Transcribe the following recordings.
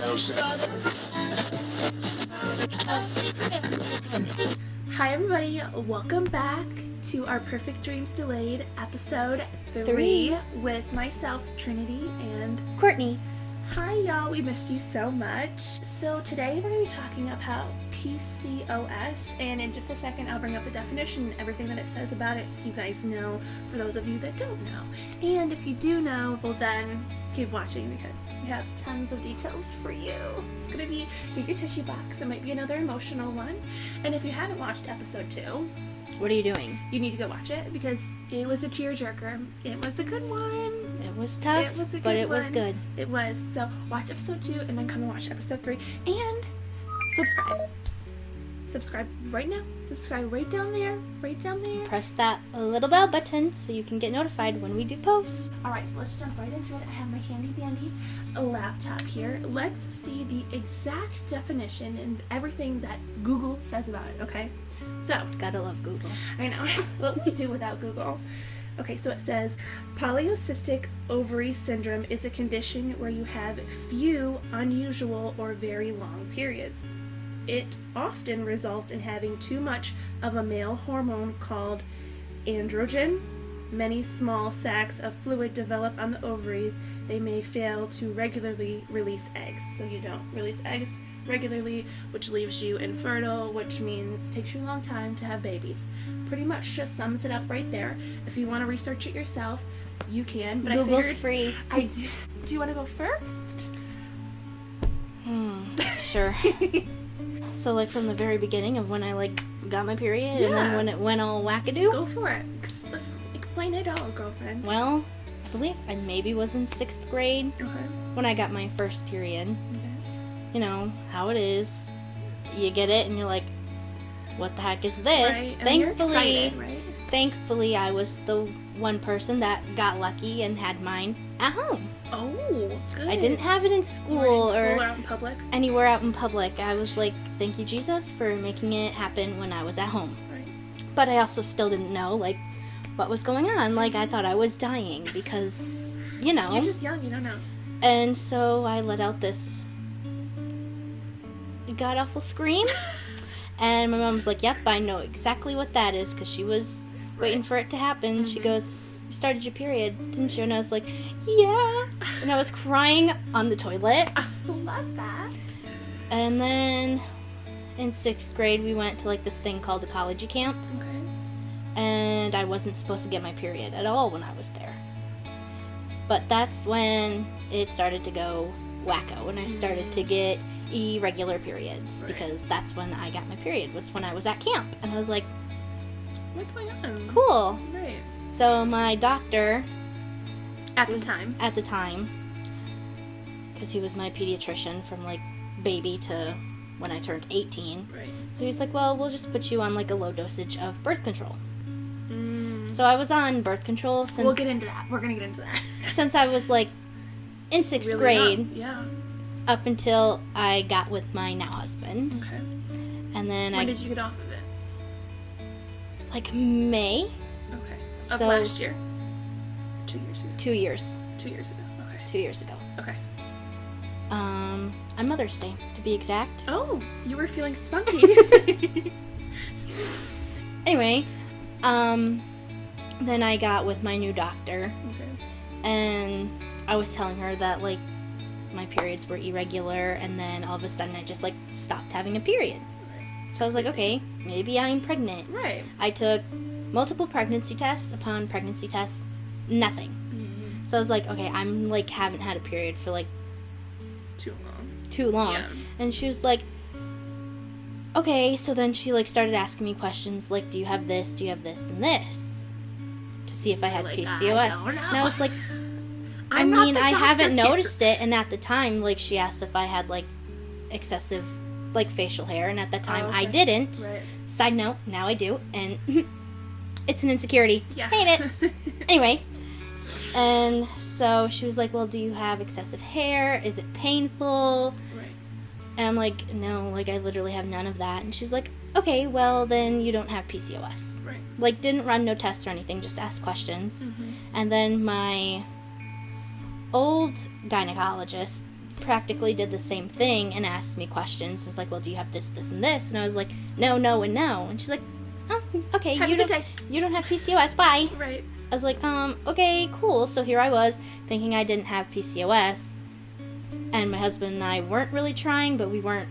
Hi everybody, welcome back to our Perfect Dreams Delayed episode 3 with myself, Trinity, and Courtney. Hi y'all, we missed you so much. So today we're going to be talking about PCOS, and in just a second I'll bring up the definition and everything that it says about it so you guys know, for those of you that don't know. And if you do know, well then keep watching because we have tons of details for you. It's going to be, get your tissue box, it might be another emotional one. And if you haven't watched episode 2, What are you doing? you need to go watch it because it was a tearjerker. It was a good one. It was tough, It was a good but it was one. good. It was. So watch episode 2 and then come and watch episode 3 and subscribe. Subscribe right now. Subscribe right down there. Right down there. Press that little bell button so you can get notified when we do posts. Alright, so let's jump right into it. I have my handy dandy laptop here. Let's see the exact definition and everything that Google says about it, okay? So, Gotta love Google. I know. What would we do without Google? Okay, so it says, polycystic ovary syndrome is a condition where you have few, unusual, or very long periods. It often results in having too much of a male hormone called androgen. Many small sacs of fluid develop on the ovaries. They may fail to regularly release eggs. So you don't release eggs regularly, which leaves you infertile, which means it takes you a long time to have babies. Pretty much just sums it up right there. If you want to research it yourself, you can. But Google's I figured free. Do you want to go first? Sure. So, like, from the very beginning of when I, got my period and then when it went all wackadoo? Go for it. Explain it all, girlfriend. Well, I believe I maybe was in 6th grade Okay. when I got my first period. Okay. You know, how it is. You get it and you're like, what the heck is this? Right. And you're excited, right? Thankfully, I was the one person that got lucky and had mine at home. Oh, good. I didn't have it in school, or or out in public. anywhere out in public. I was like, thank you, Jesus, for making it happen when I was at home. Right. But I also still didn't know, what was going on. I thought I was dying because, You're just young, you don't know. And so I let out this god-awful scream. And my mom was like, yep, I know exactly what that is, because she was waiting for it to happen. She goes, you started your period, didn't you? And I was like, yeah. And I was crying on the toilet. I love that. And then in 6th grade, we went to this thing called ecology camp. Okay. And I wasn't supposed to get my period at all when I was there. But that's when it started to go wacko, when I started to get irregular periods, Right. because that's when I got my period, was when I was at camp. And I was like, What's going on? cool. Right. So my doctor, At the time. because he was my pediatrician from baby to when I turned 18. Right. So he's like, well, we'll just put you on a low dosage of birth control. So I was on birth control since... We'll get into that. We're going to get into that. Since I was in 6th Really grade, young. Yeah. up until I got with my now husband. Okay. And then When did you get off of it? May. Okay. So, Of last year? 2 years ago. 2 years. 2 years ago. Okay. 2 years ago. Okay. On Mother's Day, to be exact. Oh, you were feeling spunky. Anyway, then I got with my new doctor, Okay. and I was telling her that, my periods were irregular, and then all of a sudden I just, stopped having a period. Right. So I was like, okay, maybe I'm pregnant. Right. I took multiple pregnancy tests upon pregnancy tests, nothing. Mm-hmm. So I was like, okay, I'm, haven't had a period for, Too long. too long. Yeah. And she was like, okay, so then she started asking me questions do you have this, do you have this, and this, to see if I had PCOS. I don't know. And I was like, I I'm not mean, the I doctor haven't here. noticed it. And at the time, she asked if I had excessive facial hair, and at that time I okay. didn't. Right. Side note, now I do, and it's an insecurity. Yeah. Hate it. Anyway, and so she was like, well, do you have excessive hair? Is it painful? Right. And I'm like, no, I literally have none of that. And she's like, okay, well, then you don't have PCOS. Right. Didn't run no tests or anything, just ask questions. Mm-hmm. And then my old gynecologist practically did the same thing and asked me questions. Was like, well, do you have this, this, and this? And I was like, no, no, and no. And she's like, oh, okay, Have a good day. You don't have PCOS, bye. Right. I was like, okay, cool. So here I was thinking I didn't have PCOS, and my husband and I weren't really trying, but we weren't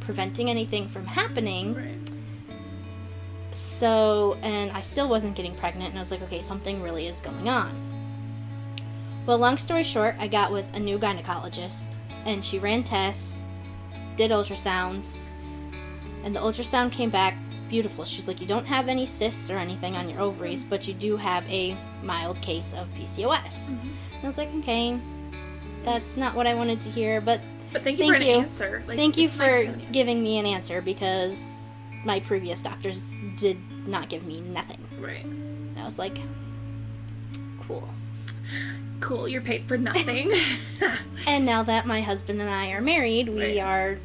preventing anything from happening. Right. So, and I still wasn't getting pregnant, and I was like, okay, something really is going on. Well, long story short, I got with a new gynecologist, and she ran tests, did ultrasounds, and the ultrasound came back beautiful. She's like, you don't have any cysts or anything on your ovaries, but you do have a mild case of PCOS. And I was like, okay, that's not what I wanted to hear, but thank you for an answer. Like, thank you it's nice to for have an answer. giving me an answer, because my previous doctors did not give me nothing. Right. And I was like, cool. Cool, you're paid for nothing. And now that my husband and I are married, we Right. are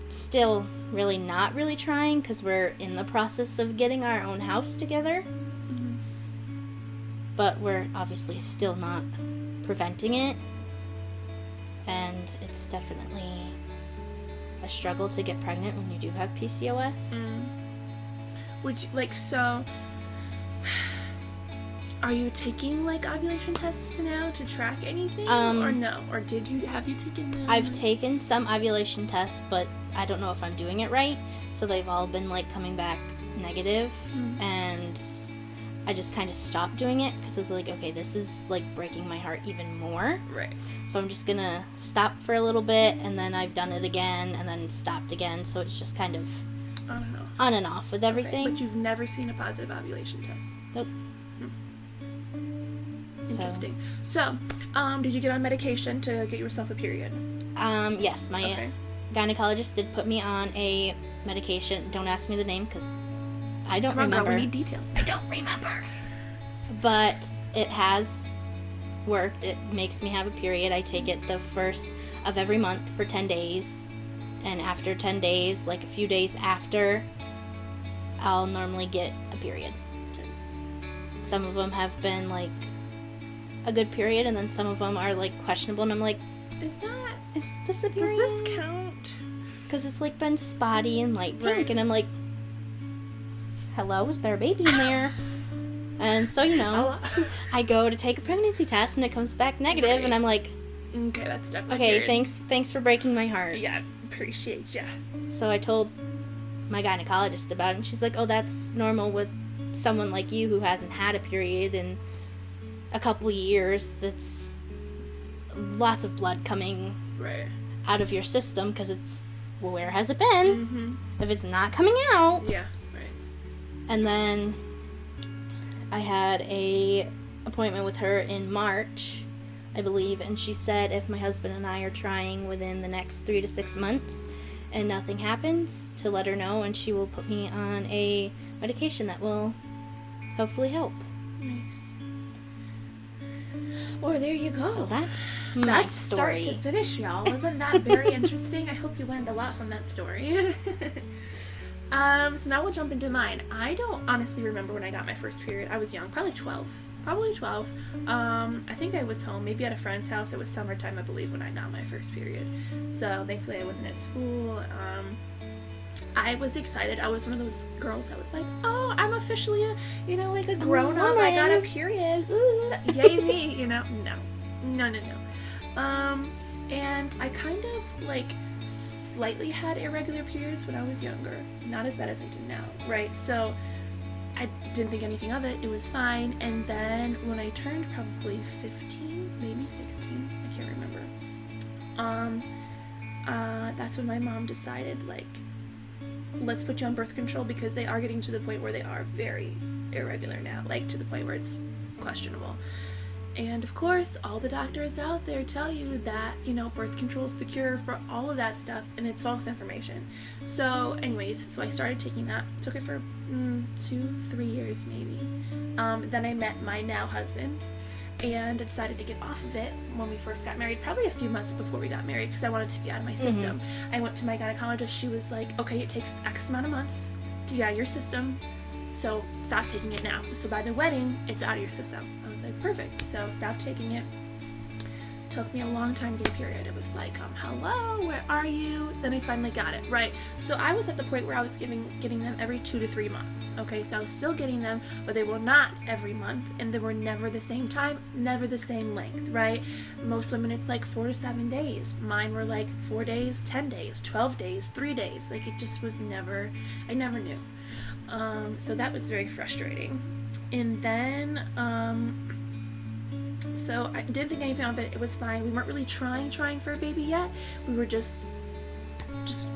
still really not really trying, because we're in the process of getting our own house together. But we're obviously still not preventing it. And it's definitely a struggle to get pregnant when you do have PCOS. Would you, like, so, are you taking, like, ovulation tests now to track anything? Or no? Or have you taken them? I've taken some ovulation tests, but I don't know if I'm doing it right. So they've all been, like, coming back negative. And I just kind of stopped doing it, because I was like, okay, this is, like, breaking my heart even more. Right. So I'm just gonna stop for a little bit, and then I've done it again, and then stopped again. So it's just kind of I don't know. on and off with everything. Okay, but you've never seen a positive ovulation test? Nope. Interesting. So, did you get on medication to get yourself a period? Yes, my gynecologist did put me on a medication. Don't ask me the name, because I don't Come on, remember. girl, we need details. I don't remember. But it has worked. It makes me have a period. I take it the first of every month for 10 days. And after 10 days, like a few days after, I'll normally get a period. Okay. Some of them have been, like, a good period, and then some of them are, like, questionable, and I'm like, is this a period? Does this count? Because it's, like, been spotty and light pink, Right. and I'm like, hello, is there a baby in there? And so, I go to take a pregnancy test, and it comes back negative, Right. and I'm like, Okay, that's definitely okay, period. thanks for breaking my heart. Yeah, appreciate ya. So I told my gynecologist about it, and she's like, oh, that's normal with someone like you who hasn't had a period in a couple of years. That's lots of blood coming Right. out of your system, because it's, well, where has it been? If it's not coming out. Yeah, right. And then I had a appointment with her in March, I believe, and she said if my husband and I are trying within the next 3 to 6 months and nothing happens, to let her know, and she will put me on a medication that will hopefully help. Nice. Well, there you go. So that's my That's story. start to finish, y'all. Wasn't that very interesting? I hope you learned a lot from that story. So now we'll jump into mine. I don't honestly remember when I got my first period. I was young, probably 12. I think I was home, maybe at a friend's house. It was summertime, I believe, when I got my first period. So thankfully I wasn't at school. I was excited. I was one of those girls that was like, oh, I'm officially a grown-up. I got a period. Ooh, yay me, No. And I kind of, like, slightly had irregular periods when I was younger. Not as bad as I do now, right? So I didn't think anything of it. It was fine. And then when I turned probably 15, maybe 16, I can't remember. That's when my mom decided, like, let's put you on birth control, because they are getting to the point where they are very irregular now, like to the point where it's questionable. And of course, all the doctors out there tell you that, birth control is the cure for all of that stuff, and it's false information. So anyways, so I started taking that. Took it for 2-3 years maybe. Then I met my now husband, and I decided to get off of it when we first got married, probably a few months before we got married, because I wanted to get out of my system. I went to my gynecologist. She was like, okay, it takes X amount of months to get out of your system, so stop taking it now. So by the wedding, it's out of your system. I was like, perfect. So stopped taking it. took me a long time to get a period. It was like, hello, where are you? Then I finally got it, right? So I was at the point where I was getting them every 2 to 3 months, okay? So I was still getting them, but they were not every month, and they were never the same time, never the same length, right? Most women, it's like 4 to 7 days. Mine were like 4 days, 10 days, 12 days, 3 days. Like, it just was never, I never knew. So that was very frustrating. And then, so I didn't think anything of it. It was fine. We weren't really trying for a baby yet. We were just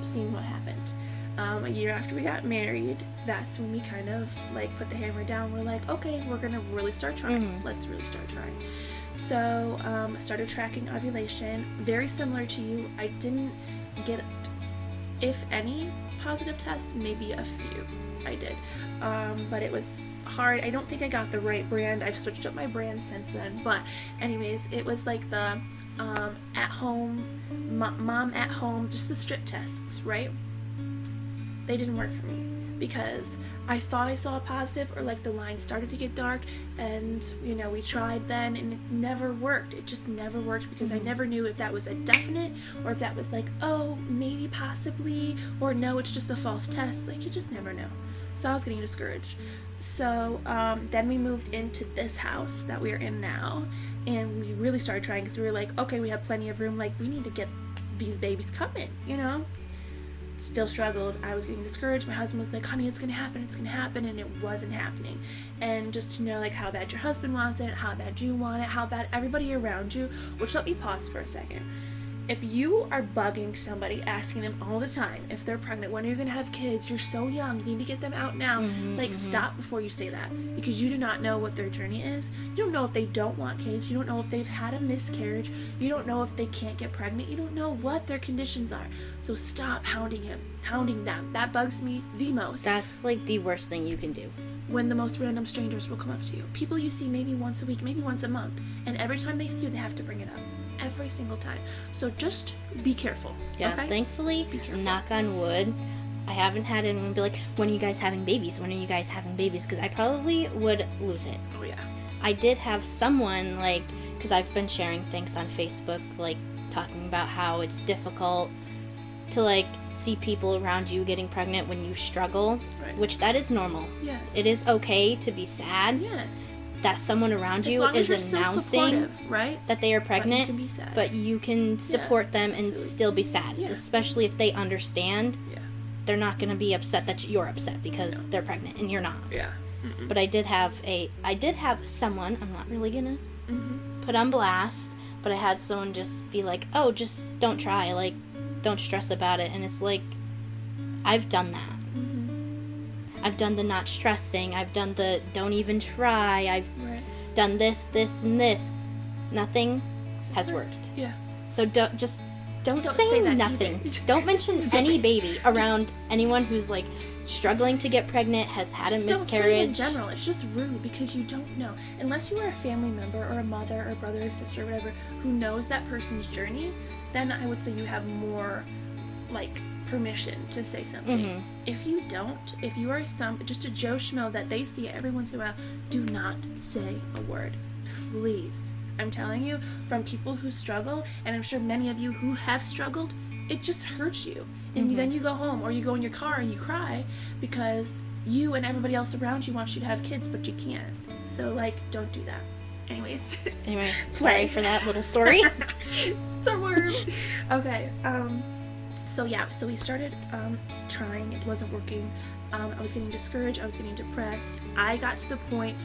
seeing what happened. A year after we got married, that's when we kind of like put the hammer down. We're like, okay, we're gonna really start trying. Mm-hmm. Let's really start trying. So I started tracking ovulation. Very similar to you. I didn't get, if any, positive tests, maybe a few. I did, but it was hard. I don't think I got the right brand. I've switched up my brand since then, but anyways, it was like the at home, mom at home, just the strip tests, right? They didn't work for me because I thought I saw a positive, or like the line started to get dark, and you know, we tried then and it never worked. It just never worked because I never knew if that was a definite or if that was like, oh, maybe possibly, or no, it's just a false test. Like, you just never know. So I was getting discouraged. So then we moved into this house that we're in now, and we really started trying because we were like, okay, we have plenty of room. Like, we need to get these babies coming, you know? Still struggled. I was getting discouraged. My husband was like, honey, it's gonna happen, and it wasn't happening. And just to know like how bad your husband wants it, how bad you want it, how bad everybody around you, which, let me pause for a second. If you are bugging somebody, asking them all the time if they're pregnant, when are you going to have kids, you're so young, you need to get them out now, stop before you say that, because you do not know what their journey is. You don't know if they don't want kids. You don't know if they've had a miscarriage. You don't know if they can't get pregnant. You don't know what their conditions are. So stop hounding them. That bugs me the most. That's like the worst thing you can do. When the most random strangers will come up to you. People you see maybe once a week, maybe once a month, and every time they see you, they have to bring it up. Every single time. So just be careful. Yeah, okay? Thankfully, Be careful. knock on wood, I haven't had anyone be like, when are you guys having babies? When are you guys having babies? Because I probably would lose it. Oh, yeah. I did have someone, like, because I've been sharing things on Facebook, like, talking about how it's difficult to, like, see people around you getting pregnant when you struggle, Right. which that is normal. Yeah. It is okay to be sad Yes. that someone around As you long as is you're so announcing supportive, right? that they are pregnant, But you can be sad. but you can support them and absolutely. still be sad, Yeah. especially if they understand. Yeah. They're not going to be upset that you're upset because they're pregnant and you're not. Yeah. Mm-mm. But I did have someone, I'm not really going to put on blast, but I had someone just be like, oh, just don't try, like, don't stress about it. And it's like, I've done that. I've done the not stressing, I've done the don't even try, I've Right. done this, and this. Nothing has worked. Yeah. So don't say say that nothing. either. Don't mention Just any say- baby around anyone who's like struggling to get pregnant, has had Just a don't say it in miscarriage. general. It's just rude because you don't know. Unless you are a family member or a mother or brother or sister or whatever who knows that person's journey, then I would say you have more, like, permission to say something. If you don't, if you are just a Joe Schmo that they see every once in a while, do not say a word. Please. I'm telling you, from people who struggle, and I'm sure many of you who have struggled, it just hurts you. And then you go home or you go in your car and you cry because you and everybody else around you wants you to have kids, but you can't. So, like, don't do that. Anyways, Sorry for that little story. Okay. So we started trying. It wasn't working. I was getting discouraged. I was getting depressed. I got to the point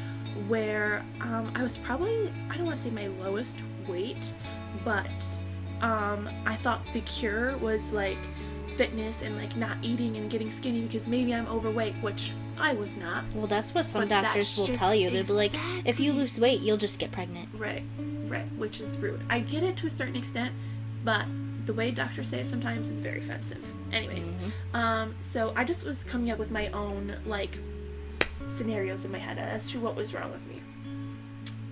where I was probably, I don't want to say my lowest weight, but I thought the cure was like fitness and like not eating and getting skinny because maybe I'm overweight, which I was not. Well, that's what some But doctors that's will just tell you. They'll be like, if you exactly- lose weight, you'll just get pregnant. Right, which is rude. I get it to a certain extent, but the way doctors say it sometimes is very offensive. Anyways, so I just was coming up with my own, like, scenarios in my head as to what was wrong with me.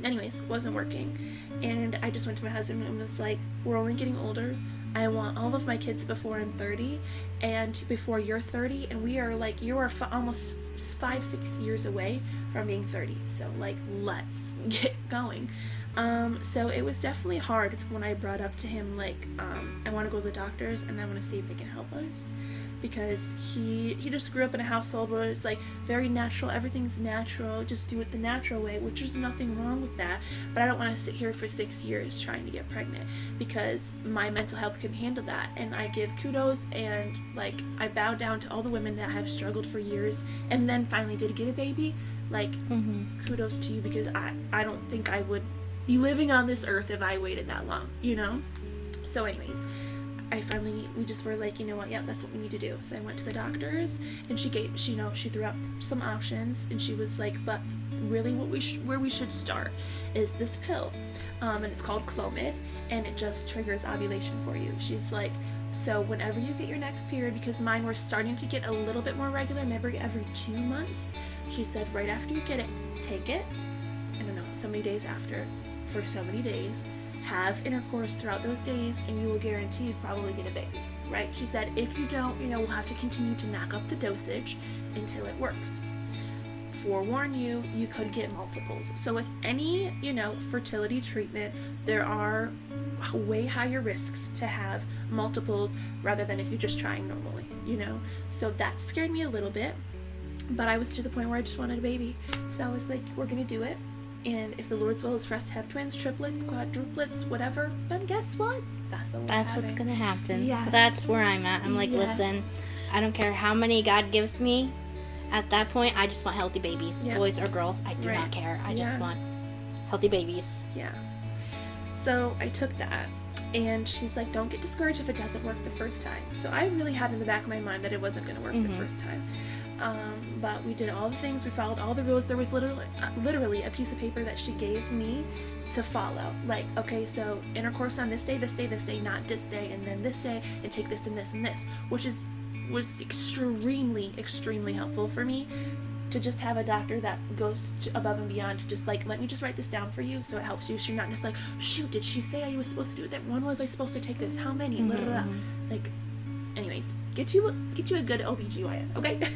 Anyways, wasn't working. And I just went to my husband and was like, we're only getting older. I want all of my kids before I'm 30 and before you're 30. And we are like, you are almost 5-6 years away from being 30. So like, let's get going. So it was definitely hard when I brought up to him, like, I want to go to the doctors and I want to see if they can help us, because he just grew up in a household where it's like very natural, everything's natural, just do it the natural way, which there's nothing wrong with that. But I don't want to sit here for 6 years trying to get pregnant, because my mental health can handle that. And I give kudos, and like, I bow down to all the women that have struggled for years and then finally did get a baby. Like, kudos to you, because I don't think I would be living on this earth if I waited that long, you know? So anyways, we just were like, you know what, yeah, that's what we need to do. So I went to the doctors, and she threw out some options, and she was like, but really where we should start is this pill, and it's called Clomid, and it just triggers ovulation for you. She's like, so whenever you get your next period, because mine were starting to get a little bit more regular, maybe every 2 months, she said, right after you get it, take it, I don't know, so many days after, for so many days, have intercourse throughout those days, and you will guaranteed probably get a baby, right? She said, if you don't, we'll have to continue to knock up the dosage until it works. Forewarn you, you could get multiples. So with any, fertility treatment, there are way higher risks to have multiples rather than if you're just trying normally, So that scared me a little bit, but I was to the point where I just wanted a baby. So I was like, we're gonna do it. And if the Lord's will is for us to have twins, triplets, quadruplets, whatever, then guess what? That's what's going to happen. Yes. That's where I'm at. I'm like, yes. Listen, I don't care how many God gives me. At that point, I just want healthy babies. Yep. Boys or girls, I do not care. I just want healthy babies. Yeah. So I took that. And she's like, don't get discouraged if it doesn't work the first time. So I really had in the back of my mind that it wasn't going to work the first time. But we did all the things, we followed all the rules. There was literally a piece of paper that she gave me to follow. Like, okay, so intercourse on this day, not this day, and then this day, and take this and this and this, which was extremely, extremely helpful for me, to just have a doctor that goes above and beyond to just like, let me just write this down for you so it helps you. So you're not just like, shoot, did she say I was supposed to do it? That when was I supposed to take this? How many? Like, anyways, get you a good OBGYN, okay?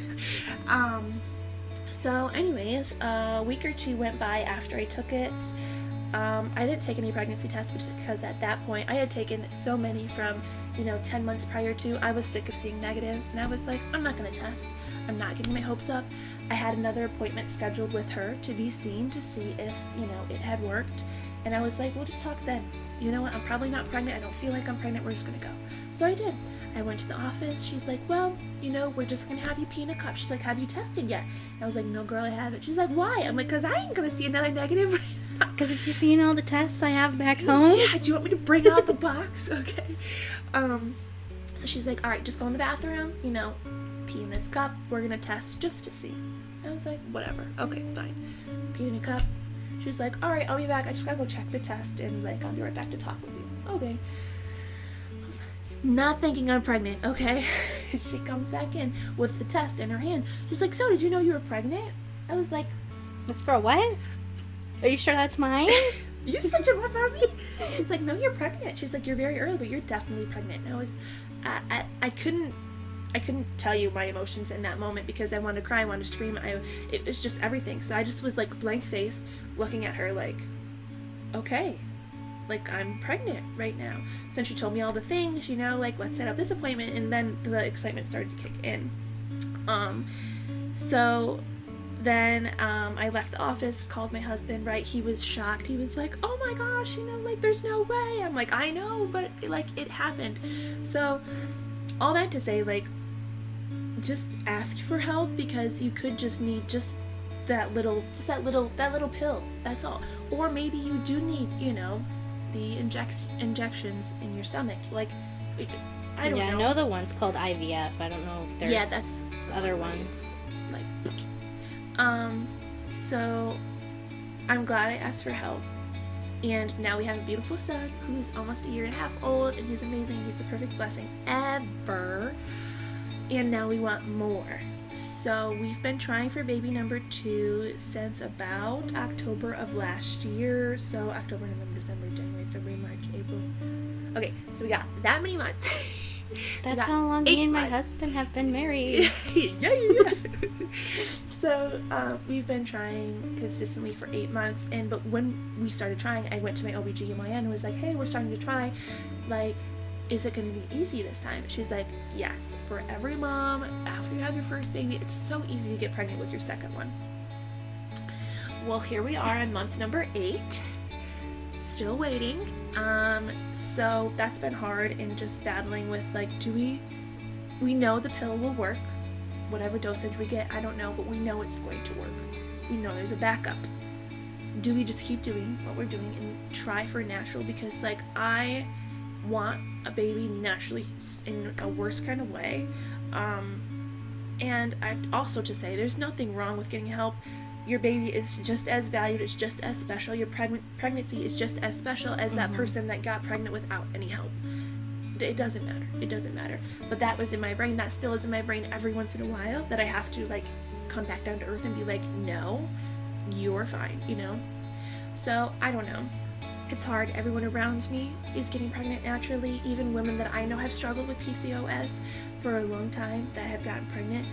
So anyways, a week or two went by after I took it. I didn't take any pregnancy tests because at that point I had taken so many from 10 months prior to. I was sick of seeing negatives, and I was like, I'm not gonna test. I'm not getting my hopes up. I had another appointment scheduled with her to be seen to see if it had worked, and I was like, we'll just talk then. You know what, I'm probably not pregnant. I don't feel like I'm pregnant. We're just gonna go. So I did. I went to the office. She's like, well, we're just gonna have you pee in a cup. She's like, have you tested yet? And I was like, no, girl, I haven't. She's like, why? I'm like, because I ain't gonna see another negative right now. Because if you've seen all the tests I have back home. Yeah, do you want me to bring out the box? Okay. So she's like, all right, just go in the bathroom, pee in this cup. We're gonna test just to see. I was like, whatever. Okay, fine. Pee in a cup. She was like, all right, I'll be back. I just gotta go check the test, and like, I'll be right back to talk with you. Okay. Not thinking I'm pregnant, okay? She comes back in with the test in her hand. She's like, so did you know you were pregnant? I was like, Miss Girl, what? Are you sure that's mine? You switched it up on me? She's like, no, you're pregnant. She's like, you're very early, but you're definitely pregnant. And I couldn't tell you my emotions in that moment, because I wanted to cry, I wanted to scream. It was just everything. So I just was like blank face looking at her like, okay, like I'm pregnant right now. So she told me all the things, like, let's set up this appointment, and then the excitement started to kick in. So then I left the office, called my husband, right? He was shocked. He was like, oh my gosh, like, there's no way. I'm like, I know, but like, it happened. So all that to say, like, just ask for help, because you could just need just that little pill. That's all. Or maybe you do need, the injections in your stomach. Like, I don't know. Yeah, I know the one's called IVF. I don't know if there's that's other ones. Like, so I'm glad I asked for help. And now we have a beautiful son who's almost a year and a half old, and he's amazing. He's the perfect blessing ever. And now we want more. So we've been trying for baby number 2 since about October of last year. So October, November, December, January, February, March, April. Okay, so we got that many months. That's how long me and my husband have been married. Yeah. So we've been trying consistently for 8 months, but when we started trying, I went to my OBGYN and was like, hey, we're starting to try, like, is it going to be easy this time? She's like, yes, for every mom, after you have your first baby, it's so easy to get pregnant with your second one. Well, here we are on month number 8, still waiting. So that's been hard, and just battling with, like, we know the pill will work, whatever dosage we get, I don't know, but we know it's going to work. We know there's a backup. Do we just keep doing what we're doing and try for natural? Because, like, I want a baby naturally in a worse kind of way. And I also to say, there's nothing wrong with getting help. Your baby is just as valued, it's just as special. Your pregnancy is just as special as that person that got pregnant without any help. It doesn't matter. But that was in my brain. That still is in my brain every once in a while, that I have to, like, come back down to earth and be like, no, you're fine, you know? So, I don't know. It's hard. Everyone around me is getting pregnant naturally. Even women that I know have struggled with PCOS for a long time that have gotten pregnant.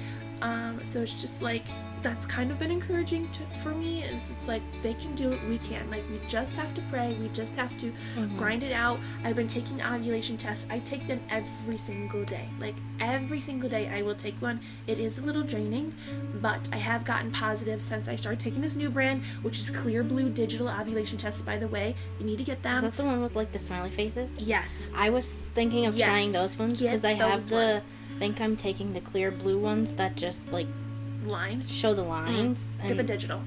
So it's just like, that's kind of been encouraging for me. It's just like, they can do it, we can. Like, we just have to pray, we just have to grind it out. I've been taking ovulation tests. I take them every single day. Like, every single day I will take one. It is a little draining, but I have gotten positive since I started taking this new brand, which is Clear Blue Digital Ovulation Tests, by the way. You need to get them. Is that the one with, like, the smiley faces? Yes. I was thinking of trying those ones, because I have I think I'm taking the Clear Blue ones that just, like, line. Show the lines. Get the digital.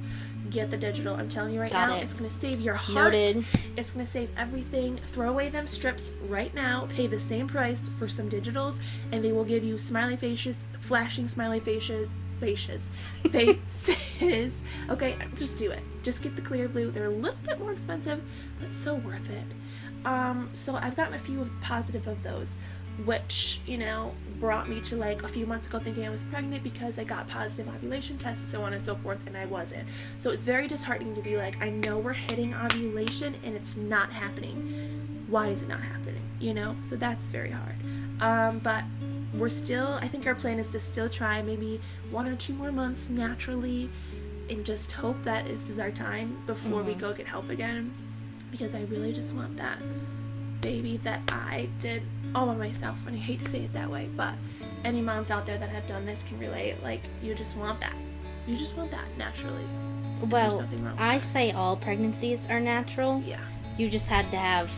Get the digital. I'm telling you right now, it's going to save your heart. Noted. It's going to save everything. Throw away them strips right now. Pay the same price for some digitals, and they will give you smiley faces, flashing smiley faces. Faces. Okay, just do it. Just get the Clear Blue. They're a little bit more expensive, but so worth it. So I've gotten a few positive of those, which, you know, brought me to, like, a few months ago thinking I was pregnant because I got positive ovulation tests, so on and so forth, and I wasn't. So it's very disheartening to be like, I know we're hitting ovulation and it's not happening. Why is it not happening? You know? So that's very hard. But we're still, I think our plan is to still try maybe 1 or 2 more months naturally, and just hope that this is our time before we go get help again, because I really just want that baby that I did all by myself. And I hate to say it that way, but any moms out there that have done this can relate. Like, you just want that. You just want that naturally. Well, I say all pregnancies are natural. Yeah. You just had to have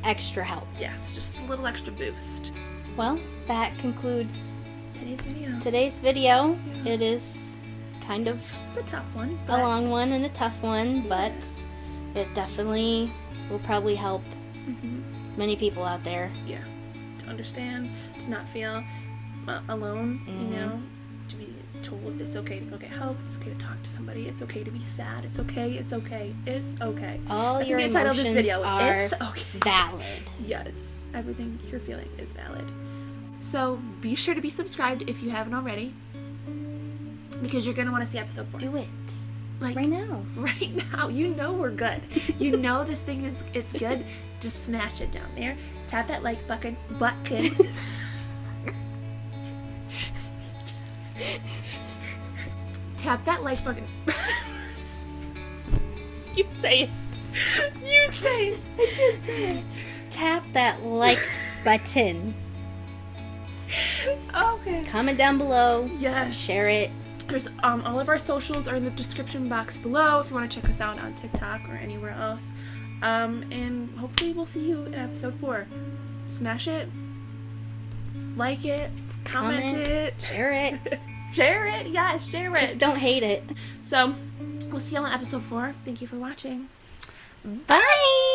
extra help. Yes, just a little extra boost. Well, that concludes today's video. Yeah. It is kind of... It's a tough one. A long one and a tough one, but it definitely will probably help many people out there. Yeah. To understand, to not feel alone, you know, to be told it's okay to go get help, it's okay to talk to somebody, it's okay to be sad, it's okay, it's okay, it's okay. All That's your the title of this video. Are it's okay. Valid. Yes, everything you're feeling is valid. So be sure to be subscribed if you haven't already, because you're going to want to see episode 4. Do it. Like, right now. Right now. You know we're good. You know this thing it's good. Just smash it down there. Tap that like button. Tap that like button. You say it. You say it. I can't say it. Tap that like button. Okay. Comment down below. Yes. Share it. There's all of our socials are in the description box below if you want to check us out on TikTok or anywhere else. And hopefully we'll see you in episode 4. Smash it, like it, comment it, share it. Share it, yes, share it. Just don't hate it. So we'll see you on episode 4. Thank you for watching. Bye.